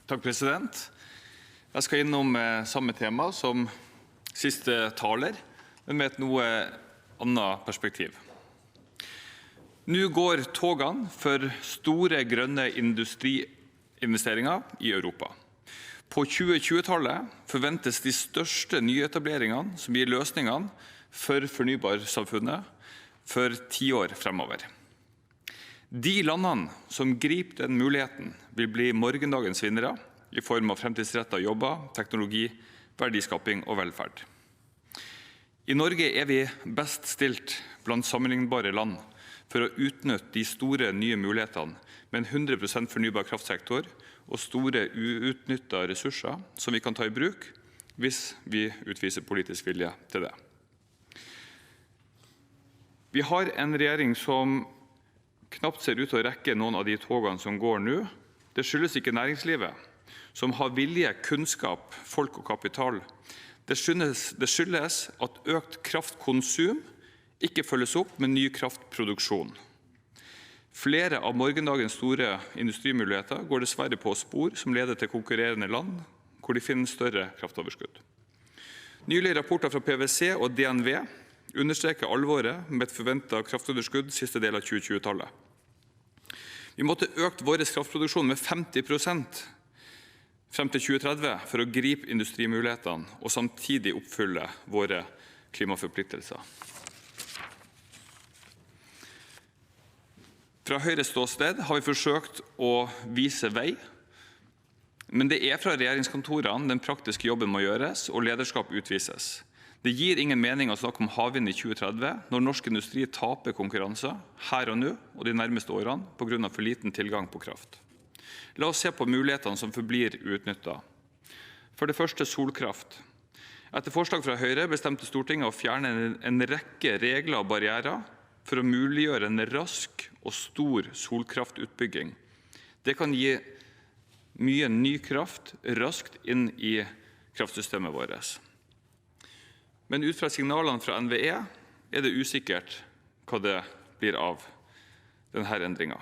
Takk, president. Jeg skal innom samme tema som siste taler, men med et noe annet perspektiv. Nå går togene for store grønne industriinvesteringer i Europa. På 2020-tallet forventes de største nyetableringene som gir løsningene for fornybarsamfunnet for 10 år fremover. De landene som griper den muligheten vil bli morgendagens vinnere i form av fremtidsrettede jobber, teknologi, verdiskaping og velferd. I Norge er vi best stilt blant sammenlignbare land for å utnytte de store nye mulighetene med en 100% fornybar kraftsektor og store uutnyttede ressurser som vi kan ta i bruk hvis vi utviser politisk vilje til det. Vi har en regjering som knapt ser ut til å rekke noen av de togene som går nå. Det skyldes ikke næringslivet, som har vilje, kunnskap, folk og kapital. Det skyldes at økt kraftkonsum ikke følges opp med ny kraftproduksjon. Flere av morgendagens store industrimuligheter går dessverre på spor som leder til konkurrerende land, hvor de finner større kraftoverskudd. Nylige rapporter fra PwC og DNV understreker alvoret med et forventet kraftunderskudd siste del av 2020-tallet. Vi måtte økt vår kraftproduksjon med 50% frem til 2030 for å gripe industrimulighetene og samtidig oppfylle våre klimaforpliktelser. Fra Høyres ståsted har vi forsøkt å vise vei, men det er fra regjeringskontorene den praktiske jobben må gjøres og lederskap utvises. Det gir ingen mening å snakke om havvind i 2030 når norsk industri taper konkurranser her og nå og de nærmeste årene på grunn av for liten tilgang på kraft. La oss se på mulighetene som forblir uutnyttet. For det første solkraft. Etter forslag fra Høyre bestemte Stortinget å fjerne en rekke regler og barrierer for å muliggjøre en rask og stor solkraftutbygging. Det kan gi mye ny kraft raskt inn i kraftsystemet vårt. Men ut fra signalene fra NVE er det usikkert hva det blir av denne endringen.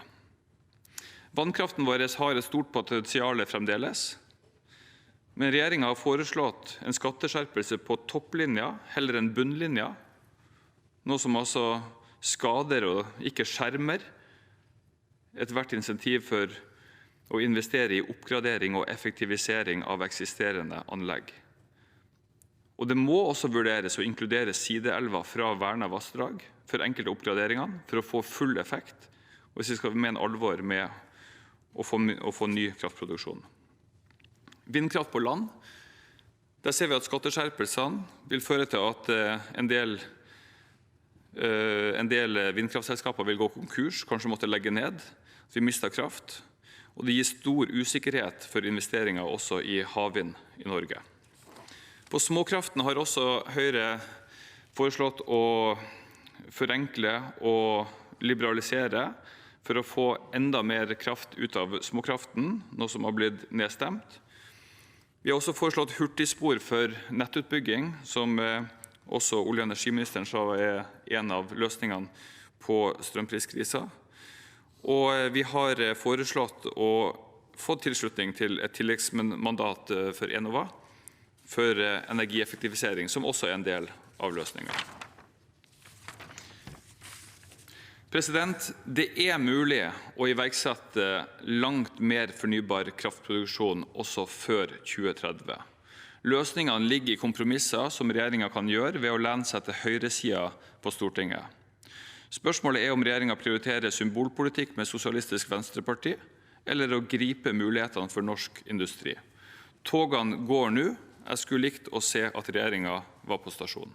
Vannkraften vår har et stort potensial fremdeles, men regjeringen har foreslått en skatteskjerpelse på topplinja heller enn bunnlinja, noe som altså skader og ikke skjermer ethvert insentiv for å investere i oppgradering og effektivisering av eksisterende anlegg. Og det må også vurderes å inkludere sideelver fra vernet vassdrag for enkelte oppgraderinger for å få full effekt, og hvis vi skal mene alvor med å få ny kraftproduksjon. Vindkraft på land. Der ser vi at skatteskjerpelsene vil føre til at en del vindkraftselskaper vil gå konkurs, kanskje måtte legge ned. Vi mister kraft, og det gir stor usikkerhet for investeringer også i havvind i Norge. På småkraften har også Høyre foreslått å forenkle og liberalisere for å få enda mer kraft ut av småkraften, noe som har blitt nedstemt. Vi har også foreslått hurtigspor for nettutbygging, som også olje- og energiministeren sa er en av løsningene på strømpriskrisen. Og vi har foreslått å få tilslutning til et tilleggsmandat for Enova, for energieffektivisering, som også er en del av løsningen. Det er mulig å iverksette langt mer fornybar kraftproduksjon også før 2030. Løsningene ligger i kompromisser som regjeringen kan gjøre ved å lene seg til høyresiden på Stortinget. Spørsmålet er om regjeringen prioriterer symbolpolitikk med Sosialistisk Venstreparti, eller å gripe mulighetene for norsk industri. Togene går nå. Jeg skulle likt å se at regjeringen var på stasjonen.